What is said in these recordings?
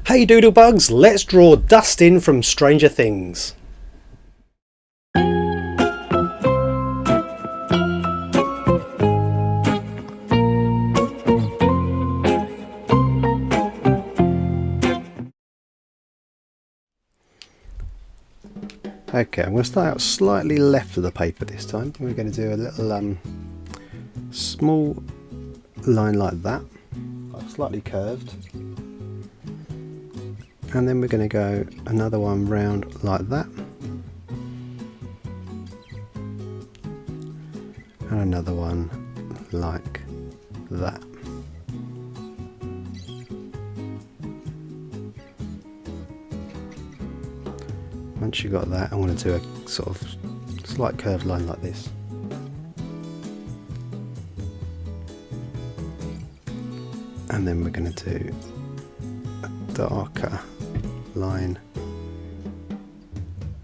Hey Doodlebugs, let's draw Dustin from Stranger Things. Okay, I'm going to start out slightly left of the paper this time. We're going to do a little small line like that, slightly curved. And then we're going to go another one round like that. And another one like that. Once you've got that, I'm going to do a sort of slight curved line like this. And then we're going to do a darker line,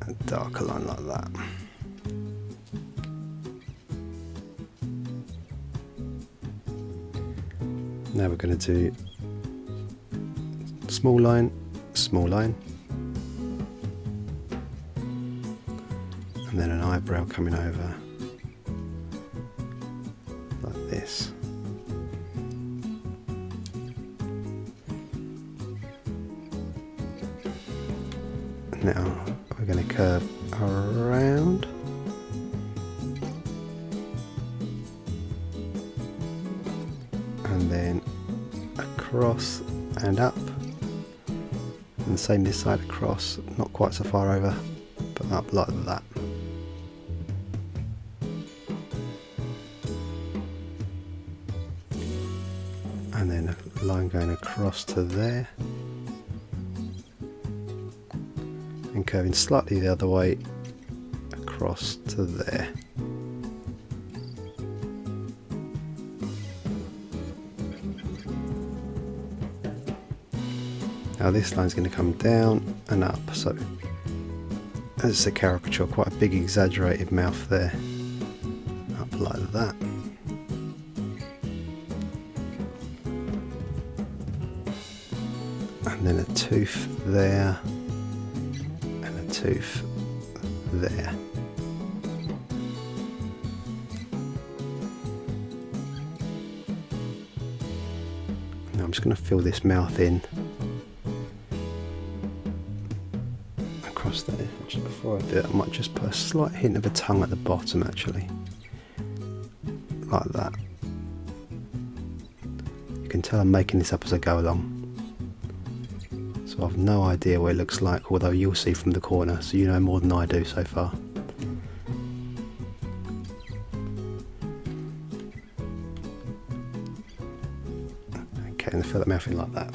a darker line like that. Now we're going to do small line, and then an eyebrow coming over like this. Now we're going to curve around and then across and up, and the same this side, across, not quite so far over, but up like that. And then a line going across to there, and curving slightly the other way across to there. Now this line's going to come down and up, so as it's a caricature, quite a big exaggerated mouth there, up like that. And then a tooth there, and a tooth there. Now I'm just going to fill this mouth in across there. Just before I do it, I might just put a slight hint of a tongue at the bottom actually, like that. You can tell I'm making this up as I go along. So I've no idea what it looks like, although you'll see from the corner, so you know more than I do so far. Okay, and fill that mouth in like that.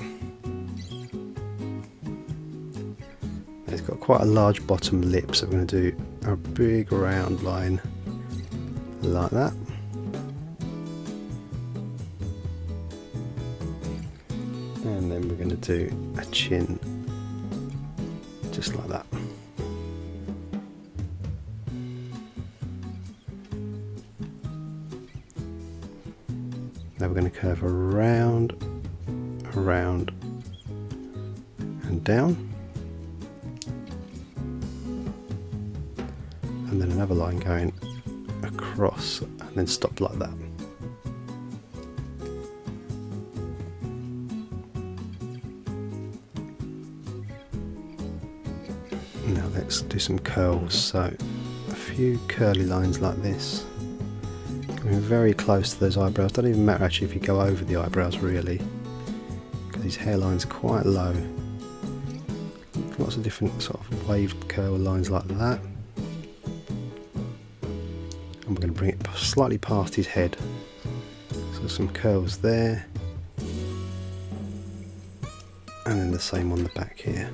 It's got quite a large bottom lip, so we're going to do a big round line like that. And then we're going to do a chin just like that. Now we're going to curve around, around and down. And then another line going across and then stop like that. Now let's do some curls, so a few curly lines like this, coming very close to those eyebrows. Doesn't even matter actually if you go over the eyebrows really, because his hairline's quite low. Lots of different sort of waved curl lines like that. And we're going to bring it slightly past his head, so some curls there, and then the same on the back here.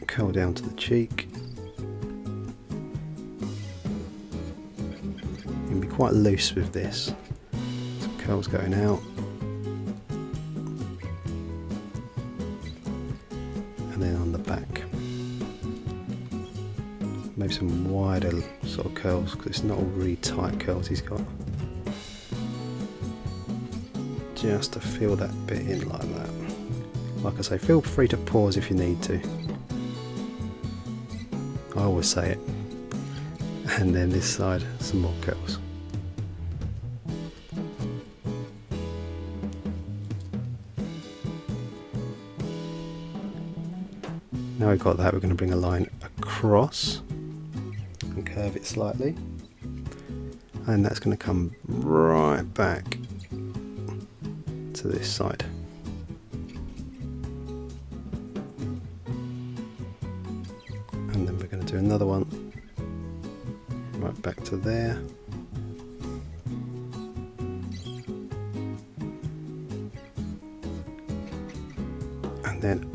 Curl down to the cheek. You can be quite loose with this. Some curls going out. And then on the back, maybe some wider sort of curls, because it's not all really tight curls he's got. just to fill that bit in like that. Like I say, feel free to pause if you need to. I always say it. And then this side, some more curls. Now we've got that, we're going to bring a line across and curve it slightly. And that's going to come right back to this side. And then we're going to do another one right back to there. And then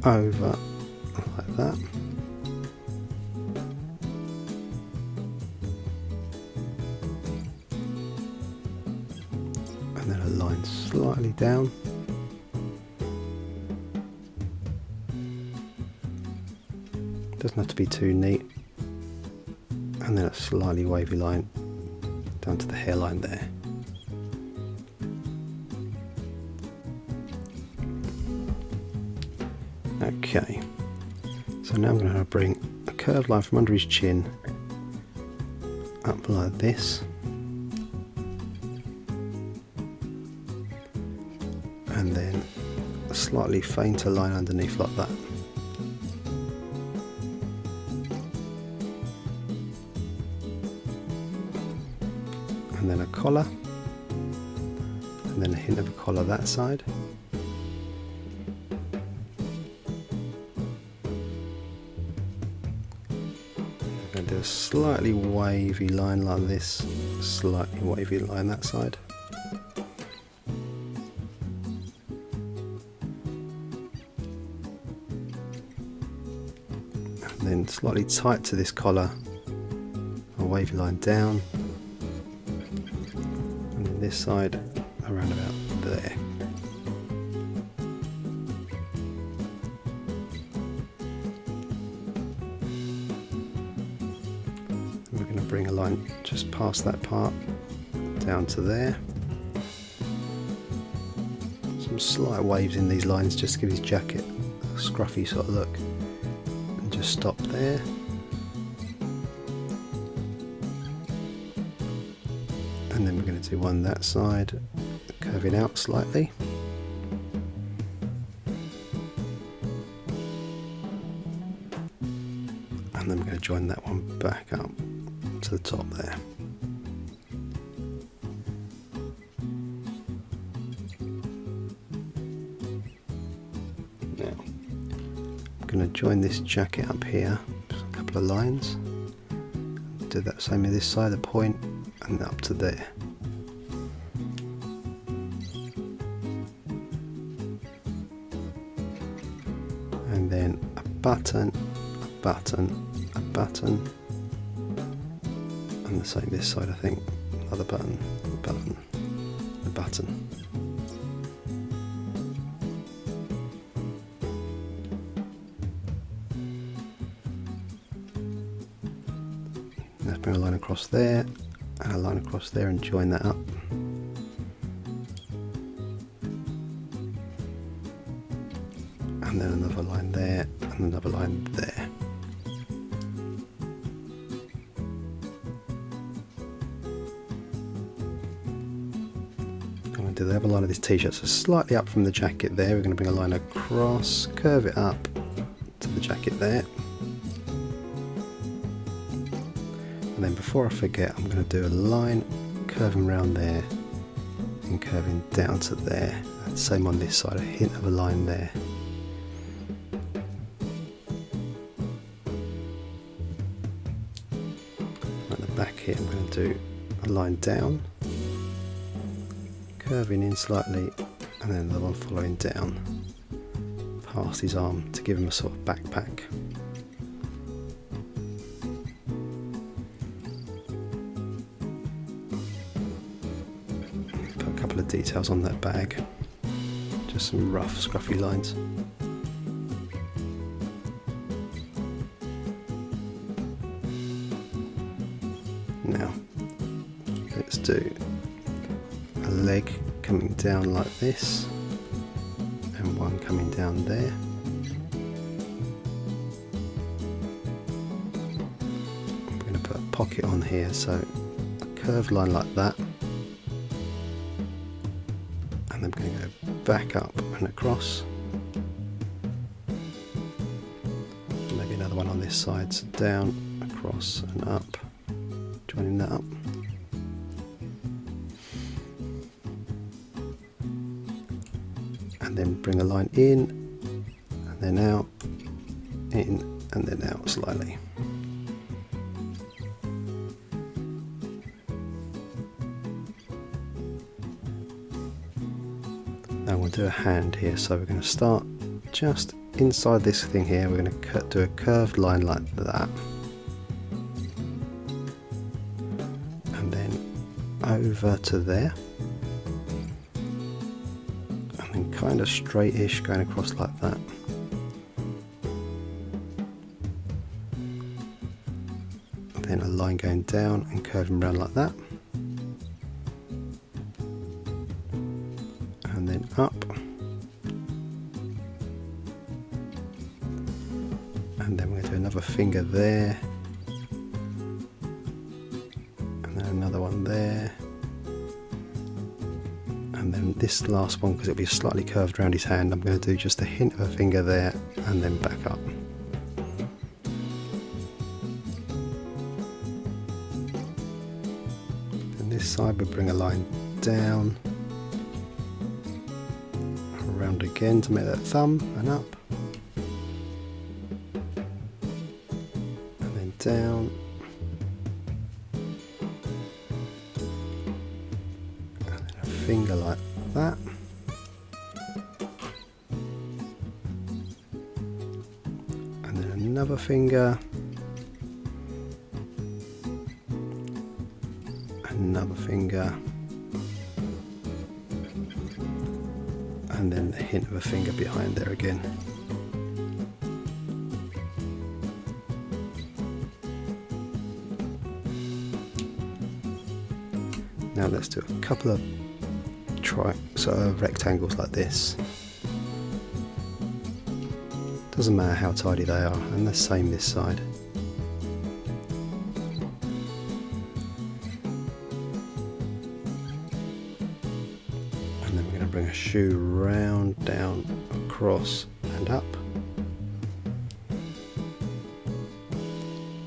over like that. And then a line slightly down. Doesn't have to be too neat. And then a slightly wavy line down to the hairline there. Okay, so now I'm going to bring a curved line from under his chin up like this, and then a slightly fainter line underneath like that. And then a collar, and then a hint of a collar that side. I'm going to do a slightly wavy line like this, slightly wavy line that side. And then slightly tight to this collar, a wavy line down. This side around about there. And we're going to bring a line just past that part down to there. Some slight waves in these lines just to give his jacket a scruffy sort of look, and just stop there. And then we're going to do one that side, curving out slightly. And then we're going to join that one back up to the top there. Now, I'm going to join this jacket up here, just a couple of lines. Do that same with this side, the point, and up to there. And then a button, a button, a button, and the same this side I think. Another button, a button, a button. Let's bring a line across there, and a line across there, and join that up. And then another line there, and another line there. I'm going to do the other line of this t-shirt, so slightly up from the jacket there. We're going to bring a line across, curve it up to the jacket there. And then before I forget, I'm going to do a line curving around there and curving down to there. And same on this side, a hint of a line there. At the back here, I'm going to do a line down, curving in slightly, and then the one following down past his arm to give him a sort of backpack. Of details on that bag, just some rough scruffy lines. Now let's do a leg coming down like this, and one coming down there. I'm going to put a pocket on here, so a curved line like that, and I'm going to go back up and across. Maybe another one on this side, so down, across and up, joining that up. And then bring a line in, and then out, in, and then out slightly. Now we'll do a hand here, so we're going to start just inside this thing here. We're going to do a curved line like that, and then over to there, and then kind of straightish going across like that. And then a line going down and curving around like that, and then up, and then we're going to do another finger there, and then another one there, and then this last one, because it'll be slightly curved around his hand, I'm going to do just a hint of a finger there and then back up. And this side we bring a line down, around again to make that thumb, and up, and then down, and then a finger like that, and then another finger, another finger, and then the hint of a finger behind there again. Now let's do a couple of rectangles like this. Doesn't matter how tidy they are, and the same this side. And then we're going to bring a shoe round, down, across and up.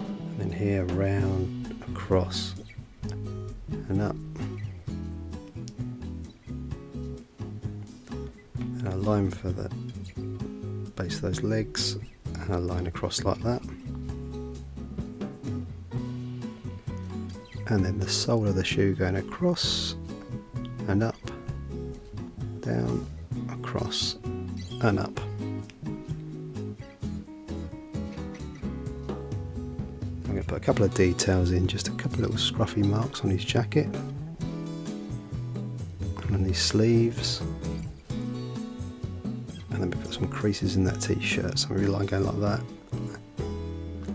And then here, round, across and up. And a line for the base of those legs, and a line across like that. And then the sole of the shoe going across and up, down, across and up. I'm going to put a couple of details in, just a couple of little scruffy marks on his jacket and on these sleeves, and then we put some creases in that t-shirt, so maybe a line going like that,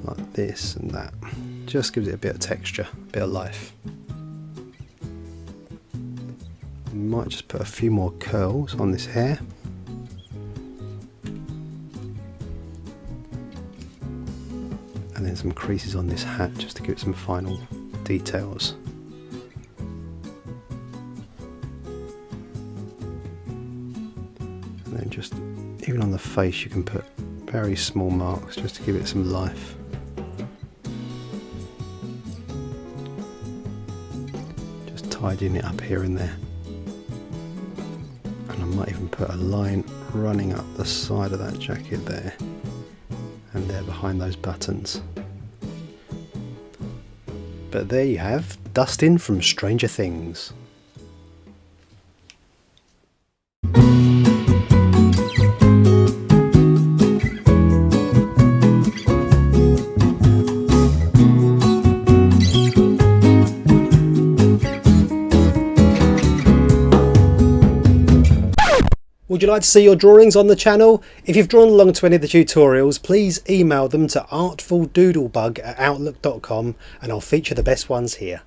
like this and that. Just gives it a bit of texture, a bit of life. Might just put a few more curls on this hair. And then some creases on this hat just to give it some final details. And then just, even on the face you can put very small marks just to give it some life. Just tidying it up here and there. And I might even put a line running up the side of that jacket there, and there behind those buttons. But there you have Dustin from Stranger Things. Would you like to see your drawings on the channel? If you've drawn along to any of the tutorials, please email them to artfuldoodlebug@outlook.com and I'll feature the best ones here.